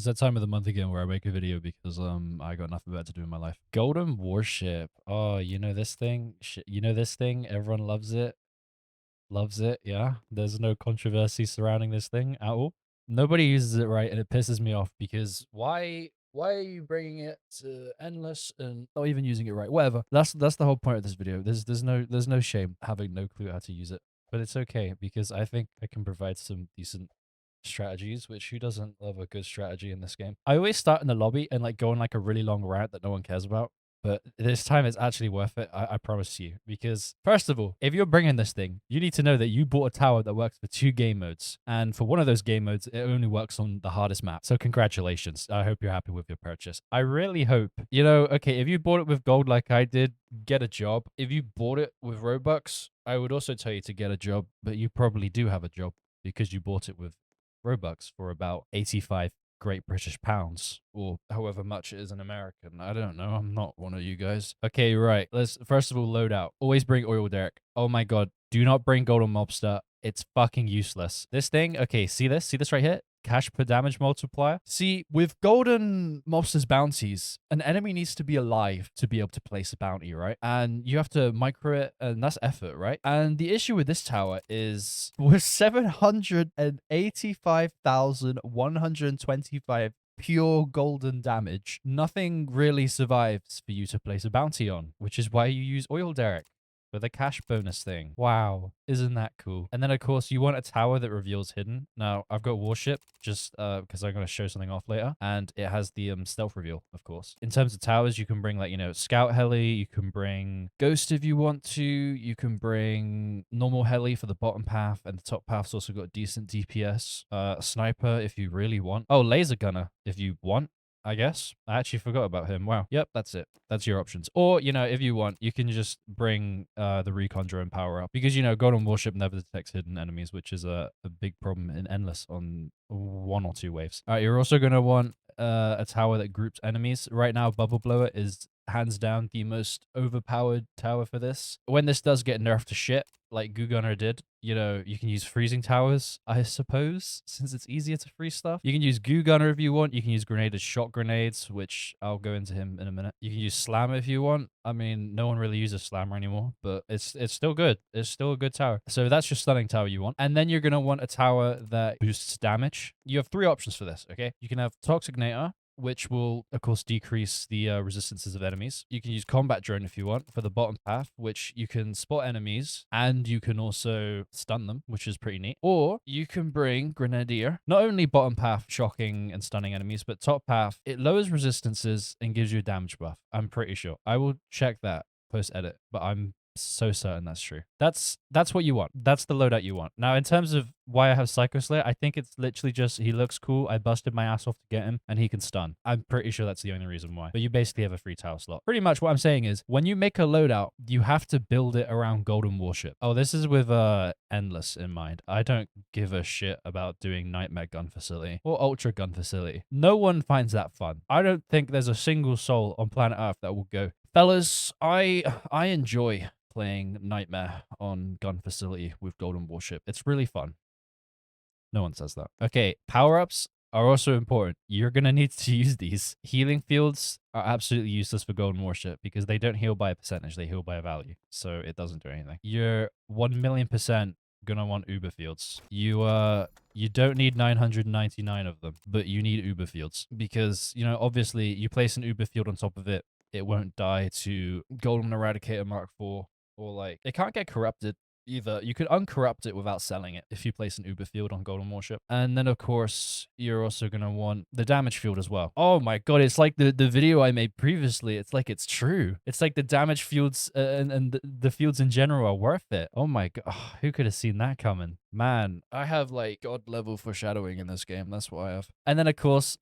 It's that time of the month again where I make a video because I got nothing better to do in my life. Golden Warship. Oh, you know this thing? You know this thing? Everyone loves it. Loves it, yeah. There's no controversy surrounding this thing at all. Nobody uses it right, and it pisses me off because why are you bringing it to endless and not even using it right? Whatever. That's the whole point of this video. There's no shame having no clue how to use it. But it's okay because I think I can provide some decent strategies, which who doesn't love a good strategy in this game? I always start in the lobby and like go on like a really long rant that no one cares about. But this time it's actually worth it, I promise you. Because, first of all, if you're bringing this thing, you need to know that you bought a tower that works for 2 game modes. And for one of those game modes, it only works on the hardest map. So congratulations. I hope you're happy with your purchase. I really hope, okay, if you bought it with gold like I did, get a job. If you bought it with Robux, I would also tell you to get a job, but you probably do have a job because you bought it with Robux for about 85 Great British Pounds, or however much it is in American. I don't know. I'm not one of you guys. Okay, right. Let's first of all load out. Always bring oil derrick. Oh my god. Do not bring golden mobster. It's fucking useless. This thing, okay, see this? See this right here? Cash per damage multiplier. See, with golden mobsters bounties, an enemy needs to be alive to be able to place a bounty, right? And you have to micro it, and that's effort, right? And the issue with this tower is with 785,125 pure golden damage, nothing really survives for you to place a bounty on, which is why you use oil derrick for the cash bonus thing. Wow, isn't that cool? And then, of course, you want a tower that reveals hidden. Now, I've got Warship just because I'm going to show something off later, and it has the stealth reveal, of course. In terms of towers, you can bring, like, Scout Heli, you can bring Ghost if you want to, you can bring normal Heli for the bottom path, and the top path's also got decent DPS. Sniper if you really want. Oh, Laser Gunner if you want. I guess. I actually forgot about him. Wow. Yep, that's it. That's your options. Or, if you want, you can just bring the recon drone power up. Because, Golden Warship never detects hidden enemies, which is a big problem in Endless on 1 or 2 waves. All right, you're also going to want a tower that groups enemies. Right now, Bubble Blower is hands down the most overpowered tower for this. When this does get nerfed to shit, like Goo Gunner did, you can use freezing towers, I suppose, since it's easier to freeze stuff. You can use Goo Gunner if you want. You can use grenaded shot grenades, which I'll go into him in a minute. You can use Slammer if you want. I mean, no one really uses Slammer anymore, but it's still good. It's still a good tower. So that's your stunning tower you want. And then you're going to want a tower that boosts damage. You have 3 options for this, okay? You can have Toxignator, which will, of course, decrease the resistances of enemies. You can use Combat Drone if you want for the bottom path, which you can spot enemies and you can also stun them, which is pretty neat. Or you can bring Grenadier. Not only bottom path shocking and stunning enemies, but top path, it lowers resistances and gives you a damage buff. I'm pretty sure. I will check that post-edit, but I'm so certain that's true. That's what you want. That's the loadout you want. Now, in terms of why I have Psycho Slayer, I think it's literally just he looks cool. I busted my ass off to get him, and he can stun. I'm pretty sure that's the only reason why. But you basically have a free tower slot. Pretty much what I'm saying is, when you make a loadout, you have to build it around Golden Warship. Oh, this is with Endless in mind. I don't give a shit about doing Nightmare Gun Facility or Ultra Gun Facility. No one finds that fun. I don't think there's a single soul on planet Earth that will go, fellas, I enjoy playing Nightmare on Gun Facility with Golden Warship. It's really fun. No one says that. Okay, power-ups are also important. You're going to need to use these. Healing fields are absolutely useless for Golden Warship because they don't heal by a percentage, they heal by a value. So it doesn't do anything. You're 1,000,000% gonna want Uber fields. You don't need 999 of them, but you need Uber fields because, obviously you place an Uber field on top of it, it won't die to Golden Eradicator Mark IV, or like, it can't get corrupted either. You could uncorrupt it without selling it if you place an Uber field on Golden Warship. And then, of course, you're also going to want the damage field as well. Oh my god, it's like the video I made previously. It's like it's true. It's like the damage fields and the fields in general are worth it. Oh my god, who could have seen that coming? Man, I have like god level foreshadowing in this game. That's what I have. And then, of course,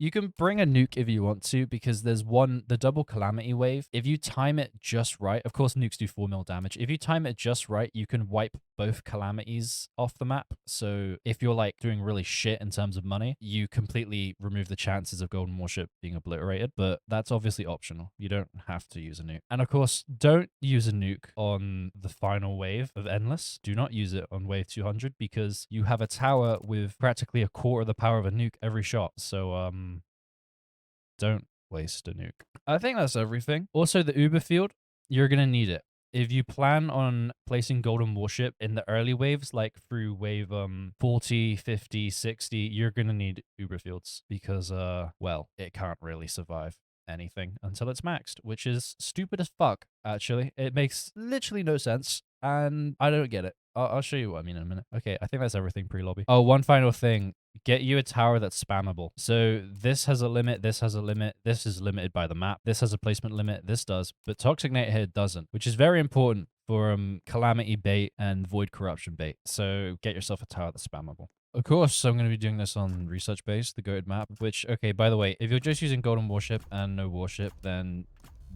you can bring a nuke if you want to, because there's the double calamity wave. If you time it just right, of course nukes do 4 mil damage. If you time it just right, you can wipe both calamities off the map. So if you're like doing really shit in terms of money, you completely remove the chances of Golden Warship being obliterated, but that's obviously optional. You don't have to use a nuke. And of course, don't use a nuke on the final wave of Endless. Do not use it on wave 200 because you have a tower with practically a quarter of the power of a nuke every shot. So, don't waste a nuke. I think that's everything. Also, the Uber field, you're going to need it. If you plan on placing Golden Warship in the early waves, like through wave 40, 50, 60, you're going to need Uber fields because, well, it can't really survive anything until it's maxed, which is stupid as fuck, actually. It makes literally no sense, and I don't get it. I'll show you what I mean in a minute. Okay, I think that's everything pre-lobby. Oh, one final thing. Get you a tower that's spammable. So this has a limit, this has a limit, this is limited by the map, this has a placement limit, this does, but Toxic Nate here doesn't, which is very important for Calamity bait and Void Corruption bait. So get yourself a tower that's spammable. Of course, I'm going to be doing this on Research Base, the goated map, which, okay, by the way, if you're just using Golden Warship and no Warship, then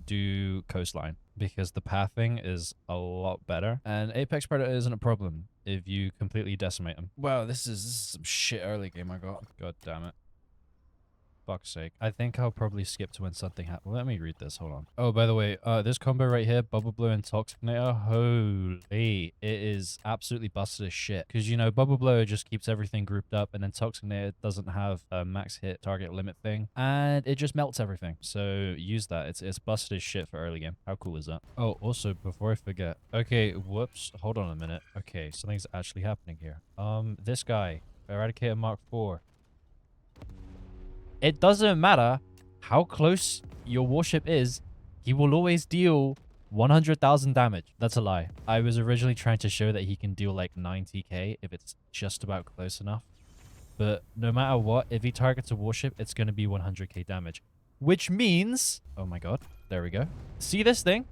do Coastline because the pathing is a lot better and Apex Predator isn't a problem if you completely decimate them. Wow, this is some shit early game I got. God damn it. Fuck's sake. I think I'll probably skip to when something happens. Let me read this. Hold on. Oh, by the way, this combo right here, Bubble Blow and Toxicnator, holy, it is absolutely busted as shit. Because, you know, Bubble Blow just keeps everything grouped up, and then Toxicnator doesn't have a max hit target limit thing, and it just melts everything. So use that. It's busted as shit for early game. How cool is that? Oh, also, before I forget. Okay, whoops. Hold on a minute. Okay, something's actually happening here. This guy, Eradicator Mark IV. It doesn't matter how close your warship is, he will always deal 100,000 damage. That's a lie. I was originally trying to show that he can deal like 90k if it's just about close enough. But no matter what, if he targets a warship, it's going to be 100k damage. Which means... Oh my god. There we go. See this thing?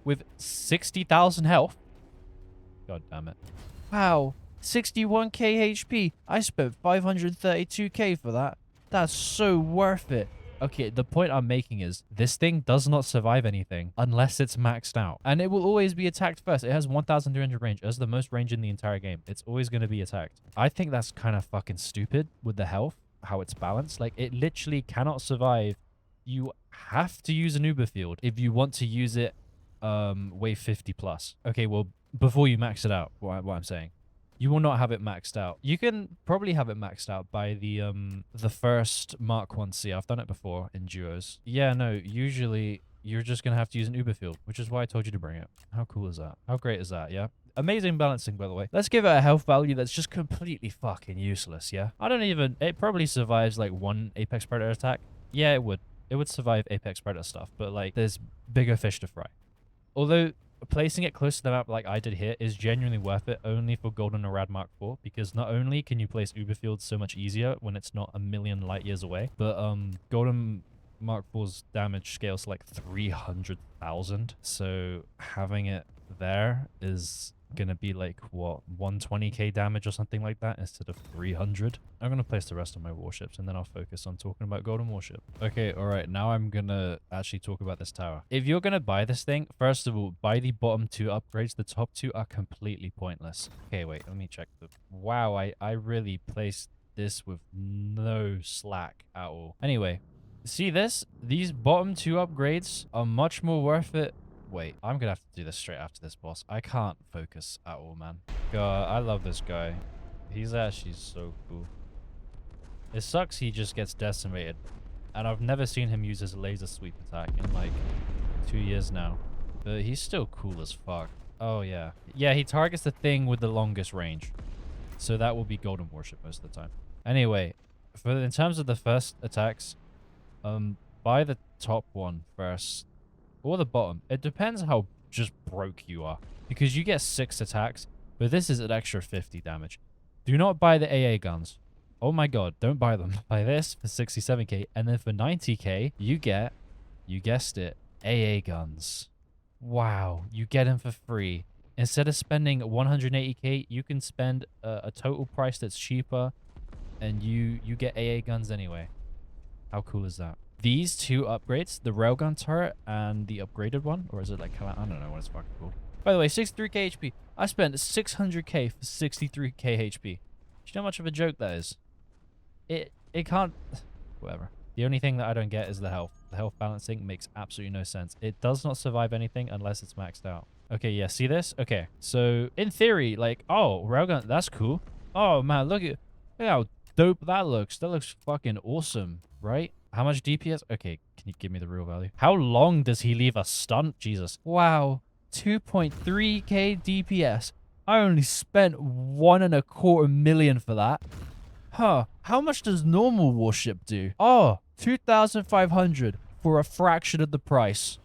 With 60,000 health. God damn it. Wow. 61k HP. I spent 532k for that. That's so worth it. Okay, the point I'm making is this thing does not survive anything unless it's maxed out. And it will always be attacked first. It has 1,300 range. It has the most range in the entire game. It's always going to be attacked. I think that's kind of fucking stupid with the health, how it's balanced. Like, it literally cannot survive. You have to use an Uber field if you want to use it wave 50 plus. Okay, well, before you max it out, what I'm saying. You will not have it maxed out. You can probably have it maxed out by the first Mark 1C. I've done it before in duos. Yeah, no, usually you're just going to have to use an Uber field, which is why I told you to bring it. How cool is that? How great is that, yeah? Amazing balancing, by the way. Let's give it a health value that's just completely fucking useless, yeah? It probably survives like one Apex Predator attack. Yeah, it would. It would survive Apex Predator stuff, but like there's bigger fish to fry. Although placing it close to the map like I did here is genuinely worth it only for Golden Arad Mark IV, because not only can you place Uber fields so much easier when it's not a million light years away, but Golden Mark IV's damage scales to like 300,000. So having it there is gonna be like what, 120k damage or something like that instead of 300. I'm gonna place the rest of my warships and then I'll focus on talking about Golden Warship. Okay, all right, now I'm gonna actually talk about this tower. If you're gonna buy this thing, first of all, buy the bottom two upgrades. The top two are completely pointless. Okay, wait, let me check the... Wow, I really placed this with no slack at all. Anyway, see this? These bottom two upgrades are much more worth it. Wait, I'm gonna have to do this straight after this boss. I can't focus at all, man. God, I love this guy. He's actually so cool. It sucks he just gets decimated. And I've never seen him use his laser sweep attack in like 2 years now. But he's still cool as fuck. Oh, yeah. Yeah, he targets the thing with the longest range. So that will be Golden Warship most of the time. Anyway, in terms of the first attacks, buy the top one first. Or the bottom. It depends how just broke you are. Because you get 6 attacks, but this is an extra 50 damage. Do not buy the AA guns. Oh my god, don't buy them. Buy this for 67k, and then for 90k, you get, you guessed it, AA guns. Wow, you get them for free. Instead of spending 180k, you can spend a total price that's cheaper, and you get AA guns anyway. How cool is that? These two upgrades, the railgun turret and the upgraded one, or is it like, I don't know what it's fucking called. By the way, 63k HP. I spent 600k for 63k HP. Do you know how much of a joke that is? It can't... Whatever. The only thing that I don't get is the health. The health balancing makes absolutely no sense. It does not survive anything unless it's maxed out. Okay, yeah, see this? Okay, so in theory, like, oh, railgun, that's cool. Oh, man, look how dope that looks. That looks fucking awesome, right? How much DPS? Okay, can you give me the real value? How long does he leave us stunned? Jesus. Wow, 2.3k DPS. I only spent 1.25 million for that. Huh, how much does normal Warship do? Oh, 2,500 for a fraction of the price.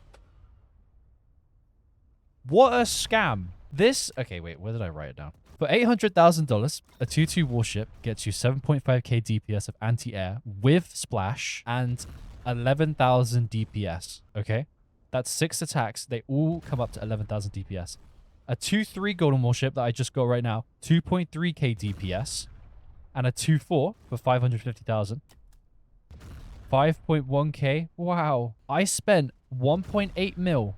What a scam. This, okay, wait, where did I write it down? For $800,000, a 2-2 Warship gets you 7.5k DPS of anti-air with splash and 11,000 DPS, okay? That's 6 attacks. They all come up to 11,000 DPS. A 2-3 Golden Warship that I just got right now, 2.3k DPS. And a 2-4 for 550,000. 5.1k. Wow. I spent 1.8 mil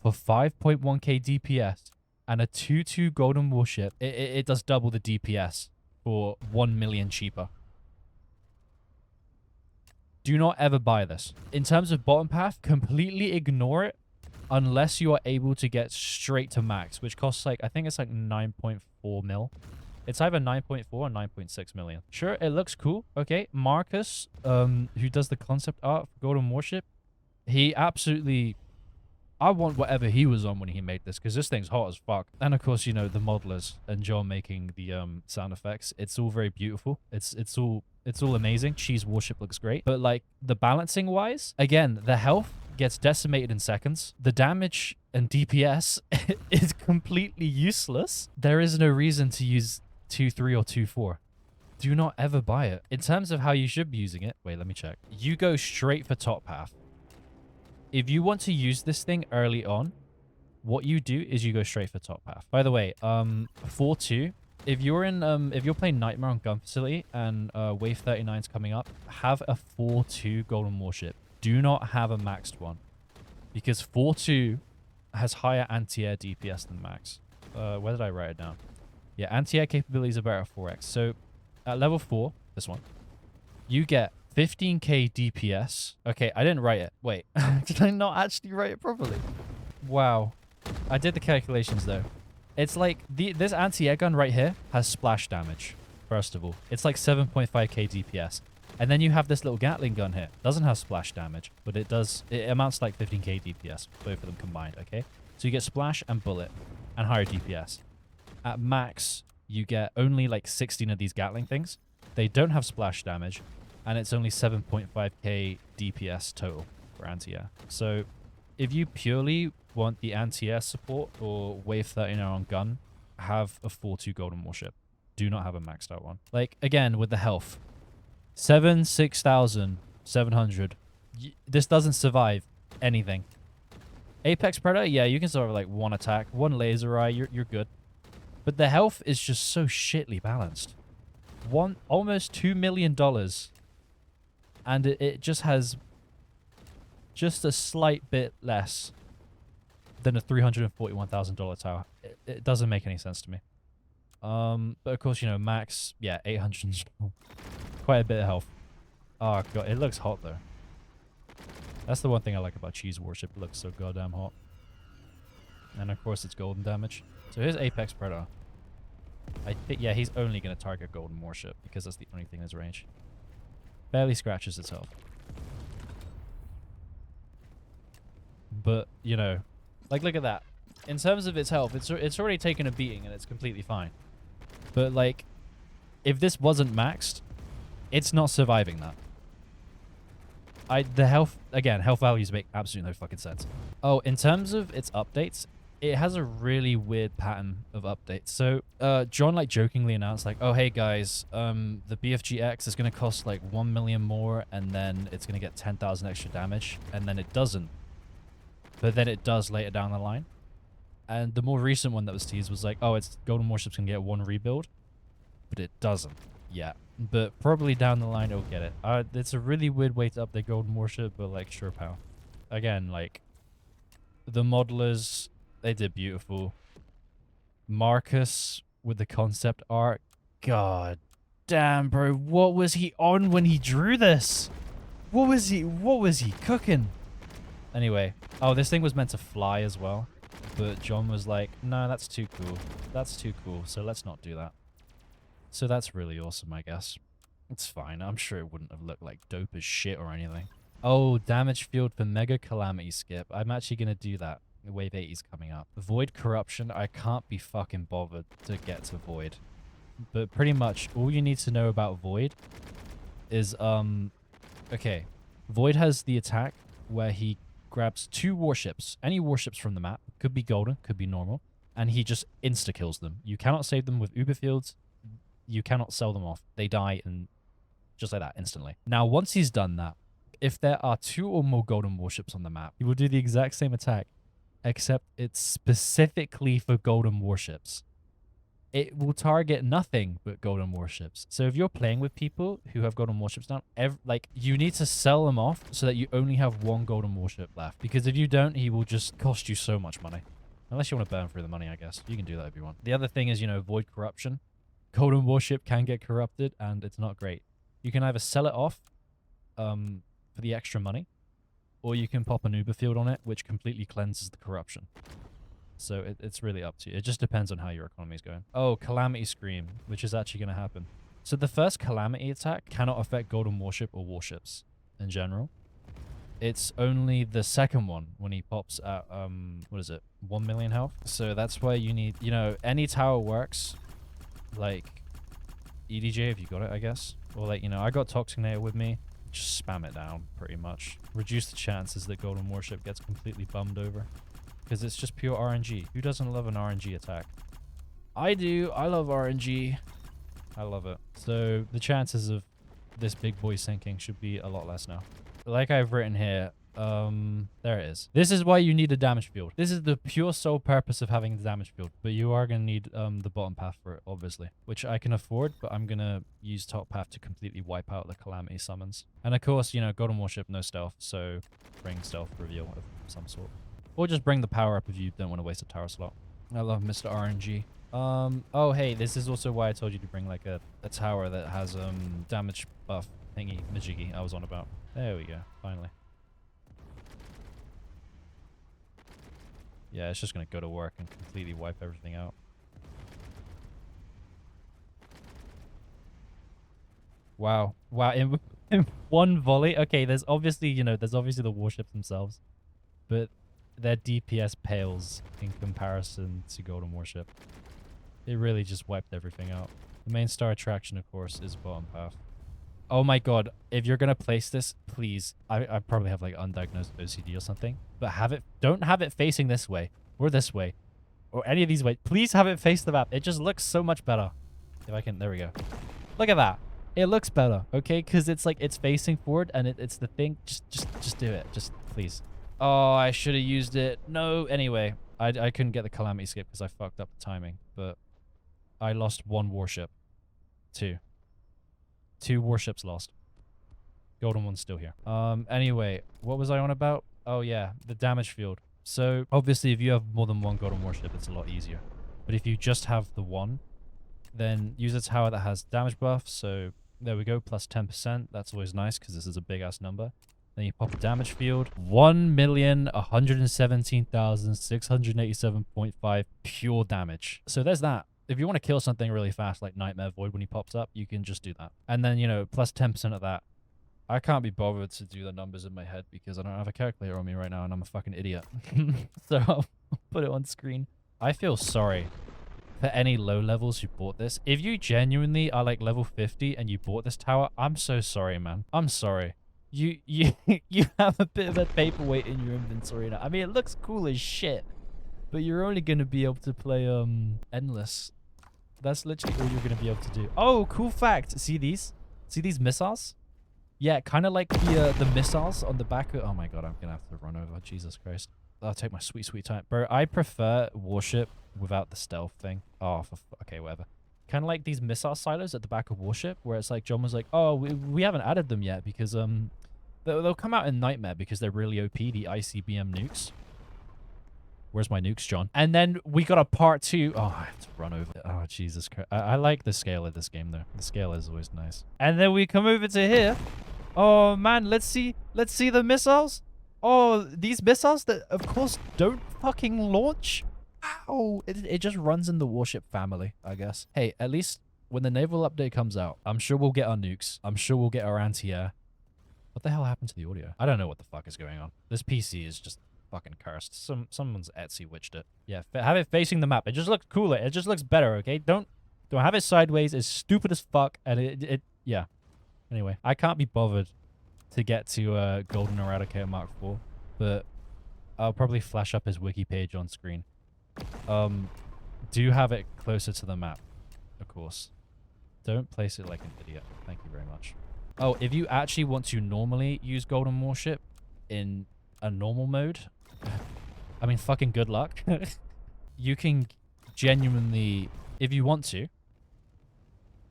for 5.1k DPS and a 2-2 Golden Warship. It does double the DPS for 1 million cheaper. Do not ever buy this. In terms of bottom path, completely ignore it unless you are able to get straight to max, which costs like, I think it's like 9.4 mil. It's either 9.4 or 9.6 million. Sure, it looks cool. Okay, Marcus, who does the concept art for Golden Warship, he absolutely... I want whatever he was on when he made this, because this thing's hot as fuck. And of course, you know, the modelers and John making the sound effects. It's all very beautiful. It's all amazing. Cheese Warship looks great. But like the balancing wise, again, the health gets decimated in seconds. The damage and DPS is completely useless. There is no reason to use 2-3 or 2-4. Do not ever buy it. In terms of how you should be using it, wait, let me check. You go straight for top half. If you want to use this thing early on, what you do is you go straight for top half. By the way, 4-2. If you're in if you're playing Nightmare on Gun Facility and Wave 39 is coming up, have a 4-2 Golden Warship. Do not have a maxed one. Because 4-2 has higher anti-air DPS than max. Where did I write it down? Yeah, anti-air capabilities are better at 4x. So at level 4, this one, you get 15k DPS. Okay, I didn't write it. Wait, did I not actually write it properly? Wow. I did the calculations though. It's like this anti-air gun right here has splash damage, first of all. It's like 7.5k DPS. And then you have this little Gatling gun here. Doesn't have splash damage, but it amounts to like 15k DPS, both of them combined, okay? So you get splash and bullet and higher DPS. At max, you get only like 16 of these Gatling things. They don't have splash damage, and it's only 7.5k DPS total for anti-air. So if you purely want the anti-air support or Wave 39 on gun, have a 4-2 Golden Warship. Do not have a maxed out one. Like, again, with the health. 6,700. This doesn't survive anything. Apex Predator, yeah, you can survive like one attack, one laser eye, you're good. But the health is just so shittly balanced. Almost $2 million. And it just has just a slight bit less than a $341,000 tower. It doesn't make any sense to me. But of course, you know, max, yeah, 800. Quite a bit of health. Oh god, it looks hot though. That's the one thing I like about Cheese Warship. It looks so goddamn hot. And of course, it's golden damage. So here's Apex Predator. I think, yeah, he's only going to target Golden Warship because that's the only thing in his range. Barely scratches its health. But, you know, like, look at that. In terms of its health, it's already taken a beating and it's completely fine. But, like, if this wasn't maxed, it's not surviving that. The health, again, health values make absolutely no fucking sense. Oh, in terms of its updates, it has a really weird pattern of updates. So, John, like, jokingly announced, like, oh, hey, guys, the BFG-X is going to cost, like, 1 million more, and then it's going to get 10,000 extra damage, and then it doesn't. But then it does later down the line. And the more recent one that was teased was like, oh, it's Golden Warship's going to get 1 rebuild. But it doesn't yet. But probably down the line, it'll get it. It's a really weird way to update Golden Warship, but, like, sure, pal. Again, like, the modelers They did beautiful. Marcus with the concept art. God damn, bro. What was he on when he drew this? What was he cooking? Anyway. Oh, this thing was meant to fly as well. But John was like, no, that's too cool. That's too cool. So let's not do that. So that's really awesome, I guess. It's fine. I'm sure it wouldn't have looked like dope as shit or anything. Oh, damage field for Mega Calamity Skip. I'm actually going to do that. Wave 80's coming up. Void Corruption. I can't be fucking bothered to get to Void. But pretty much all you need to know about Void is, okay. Void has the attack where he grabs 2 warships. Any warships from the map. Could be golden, could be normal. And he just insta-kills them. You cannot save them with Uber fields. You cannot sell them off. They die and just like that, instantly. Now, once he's done that, if there are 2 or more golden warships on the map, he will do the exact same attack, except it's specifically for golden warships. It will target nothing but golden warships. So if you're playing with people who have golden warships now, like, you need to sell them off so that you only have 1 golden warship left. Because if you don't, he will just cost you so much money. Unless you want to burn through the money, I guess. You can do that if you want. The other thing is, you know, Void Corruption. Golden warship can get corrupted, and it's not great. You can either sell it off for the extra money, or you can pop an Uber field on it, which completely cleanses the corruption. So it's really up to you. It just depends on how your economy is going. Oh, Calamity Scream, which is actually going to happen. So the first Calamity attack cannot affect golden warship or warships in general. It's only the second one when he pops at, what is it, 1 million health? So that's why you need, you know, any tower works, like EDJ if you got it, I guess. Or like, you know, I got Toxinator with me. Just spam it down, pretty much. Reduce the chances that golden warship gets completely bummed over. Because it's just pure RNG. Who doesn't love an RNG attack? I do. I love RNG. I love it. So the chances of this big boy sinking should be a lot less now. Like I've written here, there it is. This is why you need a damage field. This is the pure sole purpose of having the damage field. But you are going to need the bottom path for it, obviously. Which I can afford, but I'm going to use top path to completely wipe out the Calamity summons. And of course, you know, Golden Warship, no stealth. So bring stealth reveal of some sort. Or just bring the power up if you don't want to waste a tower slot. I love Mr. RNG. Oh, hey, this is also why I told you to bring like a tower that has damage buff thingy, majiggy I was on about. There we go, finally. Yeah, it's just going to go to work and completely wipe everything out. Wow. Wow, in one volley? Okay, there's obviously, you know, there's obviously the warships themselves. But their DPS pales in comparison to Golden Warship. It really just wiped everything out. The main star attraction, of course, is bottom path. Oh my god, if you're gonna place this, please. I probably have like undiagnosed OCD or something. But don't have it facing this way. Or this way. Or any of these ways. Please have it face the map. It just looks so much better. If I can, there we go. Look at that. It looks better, okay? Because it's like, it's facing forward and it's the thing. Just do it. Just, please. Oh, I should have used it. No, anyway. I couldn't get the Calamity Skip because I fucked up the timing. But I lost 1 warship. 2 warships lost. Golden one's still here. Anyway, what was I on about? Oh yeah, the damage field. So obviously if you have more than 1 golden warship, it's a lot easier. But if you just have the 1, then use a tower that has damage buff. So there we go, plus 10%. That's always nice because this is a big ass number. Then you pop a damage field. 1,117,687.5 pure damage. So there's that. If you want to kill something really fast, like Nightmare Void when he pops up, you can just do that. And then, you know, plus 10% of that. I can't be bothered to do the numbers in my head because I don't have a calculator on me right now and I'm a fucking idiot. So I'll put it on screen. I feel sorry for any low levels who bought this. If you genuinely are like level 50 and you bought this tower, I'm so sorry, man. I'm sorry. You have a bit of a paperweight in your inventory now. I mean, it looks cool as shit, but you're only going to be able to play endless. That's literally all you're going to be able to do. Oh, cool fact. See these? See these missiles? Yeah, kind of like the missiles on the back of... Oh my god, I'm going to have to run over. Jesus Christ. I'll take my sweet, sweet time. Bro, I prefer Warship without the stealth thing. Oh, okay, whatever. Kind of like these missile silos at the back of Warship, where it's like John was like, oh, we haven't added them yet because they'll come out in Nightmare because they're really OP, the ICBM nukes. Where's my nukes, John? And then we got a part 2. Oh, I have to run over. Oh, Jesus Christ. I like the scale of this game, though. The scale is always nice. And then we come over to here. Oh, man. Let's see the missiles. Oh, these missiles that, of course, don't fucking launch. Ow. It just runs in the Warship family, I guess. Hey, at least when the naval update comes out, I'm sure we'll get our nukes. I'm sure we'll get our anti-air. What the hell happened to the audio? I don't know what the fuck is going on. This PC is just fucking cursed. Someone's Etsy witched it. Yeah, have it facing the map. It just looks cooler. It just looks better, okay? Don't have it sideways. It's stupid as fuck. And yeah. Anyway, I can't be bothered to get to Golden Eradicator Mark IV, but I'll probably flash up his wiki page on screen. Do have it closer to the map, of course. Don't place it like an idiot. Thank you very much. Oh, if you actually want to normally use Golden Warship in a normal mode, I mean, fucking good luck. You can genuinely, if you want to,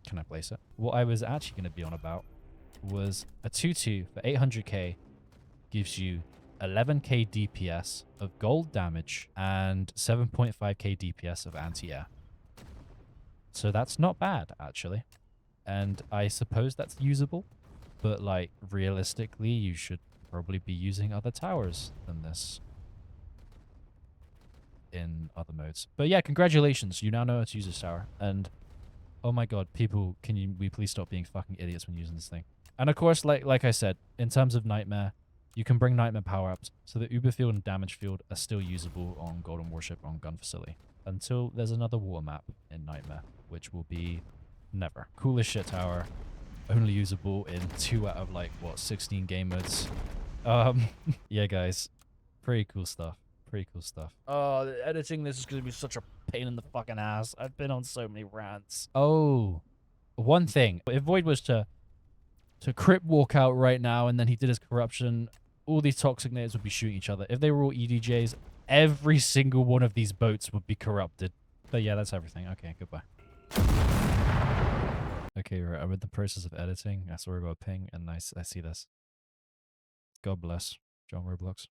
can I place it? What I was actually going to be on about was a 2-2 for 800k gives you 11k DPS of gold damage and 7.5k DPS of anti-air. So that's not bad, actually. And I suppose that's usable. But, like, realistically, you should probably be using other towers than this in other modes. But yeah, congratulations. You now know how to use this tower. And, oh my god, people, can we please stop being fucking idiots when using this thing? And of course, like I said, in terms of Nightmare, you can bring Nightmare power-ups. So the Uber Field and Damage Field are still usable on Golden Warship on Gun Facility. Until there's another water map in Nightmare, which will be never. Coolest shit tower. Only usable in 2 out of, like, what, 16 game modes. Yeah, guys. Pretty cool stuff. Pretty cool stuff. Oh, editing this is going to be such a pain in the fucking ass. I've been on so many rants. Oh, one thing. If Void was to crypt walk out right now and then he did his corruption, all these toxic natives would be shooting each other. If they were all EDJs, every single one of these boats would be corrupted. But yeah, that's everything. Okay, goodbye. Okay, right. I'm in the process of editing. I saw about ping, and I see this. God bless John ROBLOX.